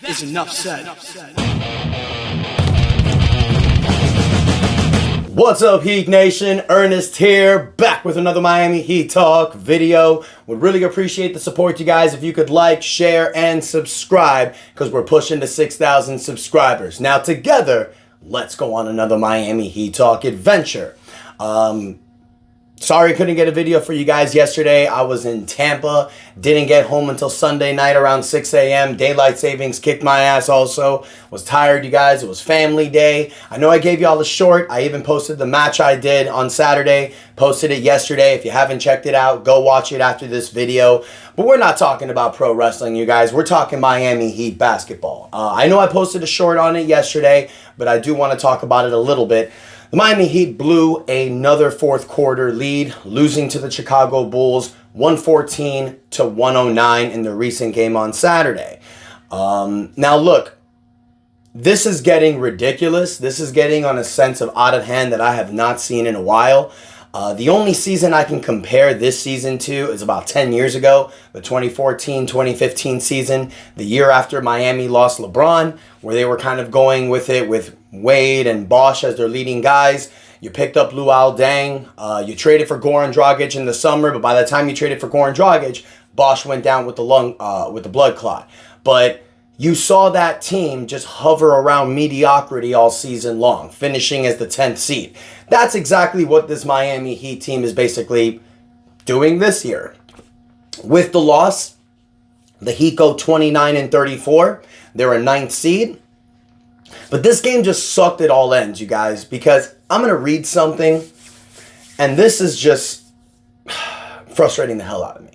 is enough said. What's up, Heat Nation? Ernest here, back with another Miami Heat Talk video. Would really appreciate the support, you guys, if you could like, share, and subscribe, because we're pushing to 6,000 subscribers. Now, together, let's go on another Miami Heat Talk adventure. Sorry I couldn't get a video for you guys yesterday. I was in Tampa. Didn't get home until Sunday night around 6 a.m. Daylight savings kicked my ass also. Was tired, you guys. It was family day. I know I gave y'all a short. I even posted the match I did on Saturday. Posted it yesterday. If you haven't checked it out, go watch it after this video. But we're not talking about pro wrestling, you guys. We're talking Miami Heat basketball. I know I posted a short on it yesterday, but I do want to talk about it a little bit. The Miami Heat blew another fourth quarter lead, losing to the Chicago Bulls 114 to 109 in the recent game on Saturday. Now look, this is getting ridiculous. This is getting on a sense of out of hand that I have not seen in a while. The only season I can compare this season to is about 10 years ago, the 2014-2015 season, the year after Miami lost LeBron, where they were kind of going with it with Wade and Bosh as their leading guys. You picked up Luol Deng. You traded for Goran Dragic in the summer, but by the time you traded for Goran Dragic, Bosh went down with the blood clot. But you saw that team just hover around mediocrity all season long, finishing as the 10th seed. That's exactly what this Miami Heat team is basically doing this year. With the loss, the Heat go 29-34. They're a 9th seed. But this game just sucked at all ends, you guys, because I'm going to read something, and this is just frustrating the hell out of me.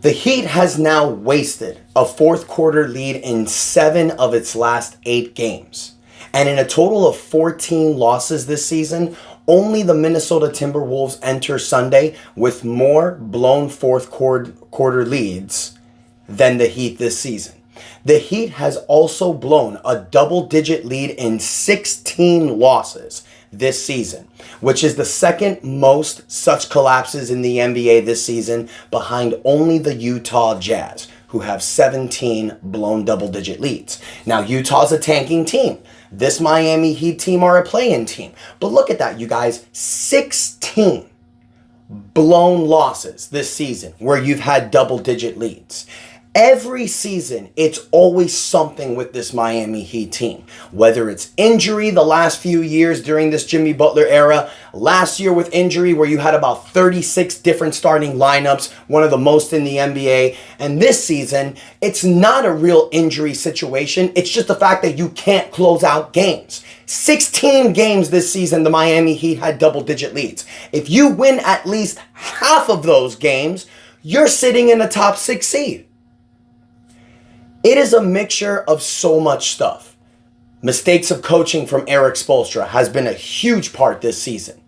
The Heat has now wasted a fourth quarter lead in 7 of its last 8 games. And in a total of 14 losses this season, only the Minnesota Timberwolves enter Sunday with more blown fourth quarter leads than the Heat this season. The Heat has also blown a double-digit lead in 16 losses this season, which is the second most such collapses in the NBA this season, behind only the Utah Jazz, who have 17 blown double-digit leads. Now, Utah's a tanking team. This Miami Heat team are a play-in team. But look at that, you guys. 16 blown losses this season where you've had double-digit leads. Every season, it's always something with this Miami Heat team. Whether it's injury the last few years during this Jimmy Butler era, last year with injury where you had about 36 different starting lineups, one of the most in the NBA. And this season, it's not a real injury situation. It's just the fact that you can't close out games. 16 games this season, the Miami Heat had double-digit leads. If you win at least half of those games, you're sitting in the top 6 seed. It is a mixture of so much stuff. Mistakes of coaching from Erik Spoelstra has been a huge part this season.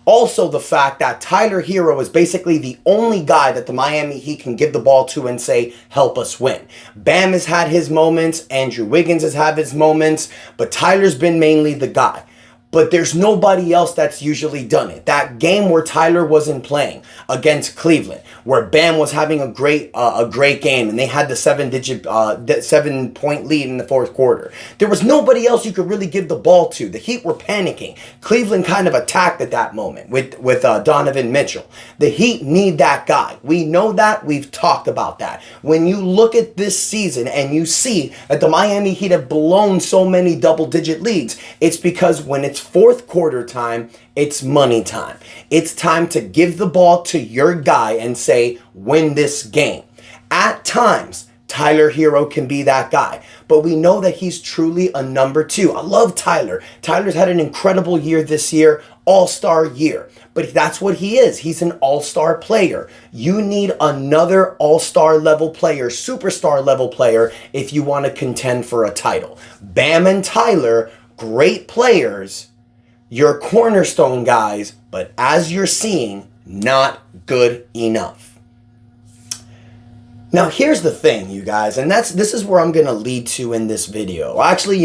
Also, the fact that Tyler Herro is basically the only guy that the Miami Heat can give the ball to and say, help us win. Bam has had his moments, Andrew Wiggins has had his moments, but Tyler's been mainly the guy. But there's nobody else that's usually done it. That game where Tyler wasn't playing against Cleveland, where Bam was having a great game, and they had the 7-point lead in the fourth quarter. There was nobody else you could really give the ball to. The Heat were panicking. Cleveland kind of attacked at that moment with Donovan Mitchell. The Heat need that guy. We know that. We've talked about that. When you look at this season and you see that the Miami Heat have blown so many double-digit leads, it's because when it's fourth quarter time, it's money time. It's time to give the ball to your guy and say, win this game. At times, Tyler Herro can be that guy, but we know that he's truly a number 2. I love Tyler. Tyler's had an incredible year this year, all-star year, but that's what he is. He's an all-star player. You need another all-star level player, superstar level player, if you want to contend for a title. Bam and Tyler, great players, your cornerstone guys, but as you're seeing, not good enough. Now, here's the thing, you guys, and this is where I'm going to lead to in this video. Actually,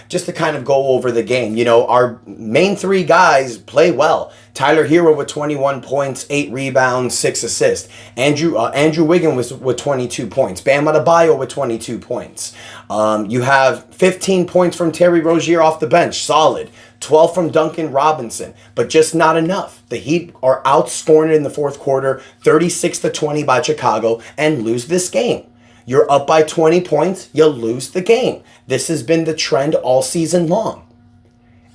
just to kind of go over the game, our main 3 guys play well. Tyler Hero with 21 points, 8 rebounds, 6 assists. Andrew Wiggins with 22 points. Bam Adebayo with 22 points. You have 15 points from Terry Rozier off the bench. Solid. 12 from Duncan Robinson, but just not enough. The Heat are outscored in the fourth quarter, 36-20 by Chicago, and lose this game. You're up by 20 points, you lose the game. This has been the trend all season long.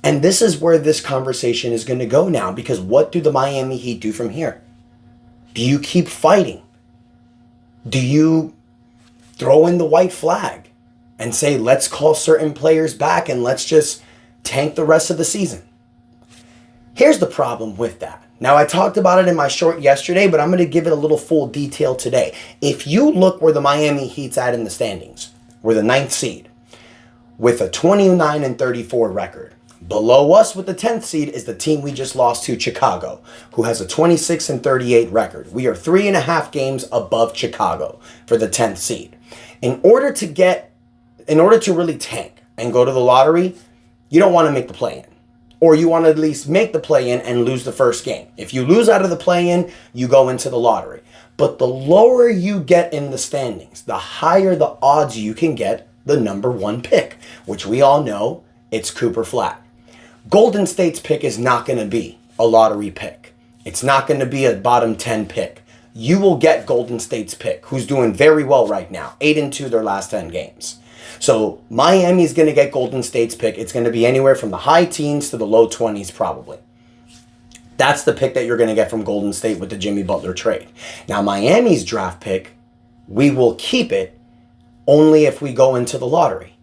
And this is where this conversation is going to go now, because what do the Miami Heat do from here? Do you keep fighting? Do you throw in the white flag and say, let's call certain players back and let's just tank the rest of the season? Here's the problem with that. Now, I talked about it in my short yesterday, but I'm going to give it a little full detail today. If you look where the Miami Heat's at in the standings, we're the 9th seed with a 29-34 record. Below us with the 10th seed is the team we just lost to, Chicago, who has a 26-38 record. We are 3.5 games above Chicago for the 10th seed. In order to really tank and go to the lottery, you don't want to make the play-in. Or you want to at least make the play-in and lose the first game. If you lose out of the play-in, you go into the lottery. But the lower you get in the standings, the higher the odds you can get the number 1 pick, which we all know it's Cooper Flag. Golden State's pick is not going to be a lottery pick. It's not going to be a bottom 10 pick. You will get Golden State's pick, who's doing very well right now, 8-2 their last 10 games. So Miami's going to get Golden State's pick. It's going to be anywhere from the high teens to the low 20s probably. That's the pick that you're going to get from Golden State with the Jimmy Butler trade. Now Miami's draft pick, we will keep it only if we go into the lottery.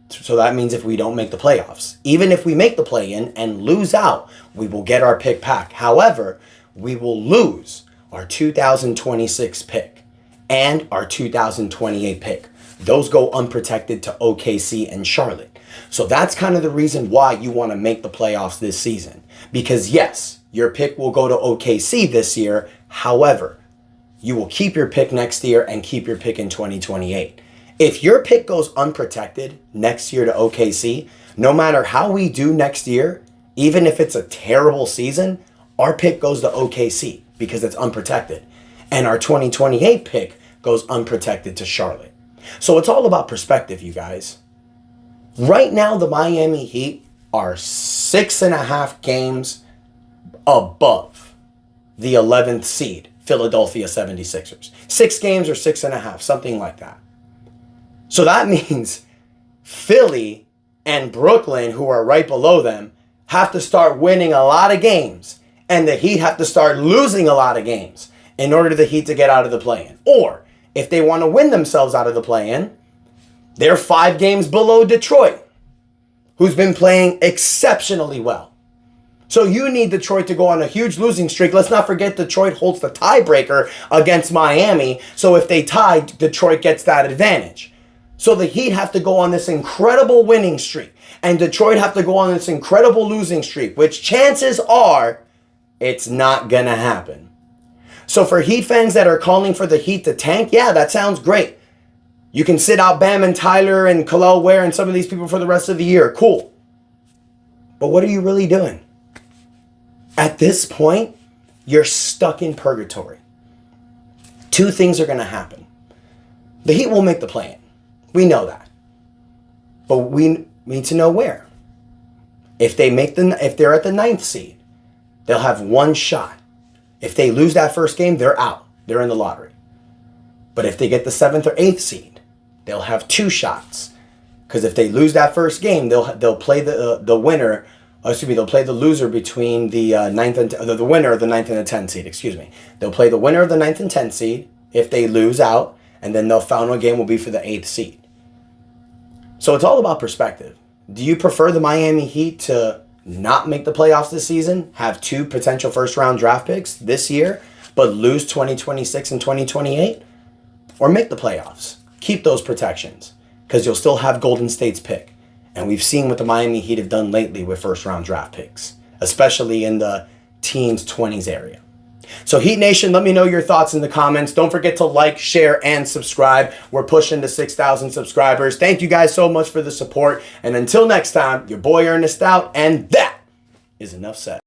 So that means if we don't make the playoffs. Even if we make the play-in and lose out, we will get our pick back. However, we will lose our 2026 pick and our 2028 pick. Those go unprotected to OKC and Charlotte. So that's kind of the reason why you want to make the playoffs this season. Because yes, your pick will go to OKC this year. However, you will keep your pick next year and keep your pick in 2028. If your pick goes unprotected next year to OKC, no matter how we do next year, even if it's a terrible season, our pick goes to OKC because it's unprotected. And our 2028 pick goes unprotected to Charlotte. So it's all about perspective, you guys. Right now, the Miami Heat are 6.5 games above the 11th seed, Philadelphia 76ers. 6 games or 6.5, something like that. So that means Philly and Brooklyn, who are right below them, have to start winning a lot of games. And the Heat have to start losing a lot of games in order for the Heat to get out of the play-in. Or if they want to win themselves out of the play-in, they're 5 games below Detroit, who's been playing exceptionally well. So you need Detroit to go on a huge losing streak. Let's not forget Detroit holds the tiebreaker against Miami. So if they tie, Detroit gets that advantage. So the Heat have to go on this incredible winning streak, and Detroit have to go on this incredible losing streak, which chances are it's not going to happen. So for Heat fans that are calling for the Heat to tank, yeah, that sounds great. You can sit out Bam and Tyler and Kel'el Ware and some of these people for the rest of the year. Cool. But what are you really doing? At this point, you're stuck in purgatory. 2 things are going to happen. The Heat will make the play-in. We know that. But we need to know where. If they're at the 9th seed, they'll have 1 shot. If they lose that first game, they're out. They're in the lottery. But if they get the 7th or 8th seed, they'll have 2 shots. Because if they lose that first game, they'll play the winner. They'll play the loser between the 9th and the winner of the 9th and the 10th seed. Excuse me. They'll play the winner of the 9th and 10th seed if they lose out, and then the final game will be for the 8th seed. So it's all about perspective. Do you prefer the Miami Heat to not make the playoffs this season, have 2 potential first-round draft picks this year, but lose 2026 and 2028? Or make the playoffs? Keep those protections, because you'll still have Golden State's pick. And we've seen what the Miami Heat have done lately with first-round draft picks, especially in the teens, 20s area. So Heat Nation, let me know your thoughts in the comments. Don't forget to like, share, and subscribe. We're pushing to 6,000 subscribers. Thank you guys so much for the support. And until next time, your boy Ernest out, and that is enough said.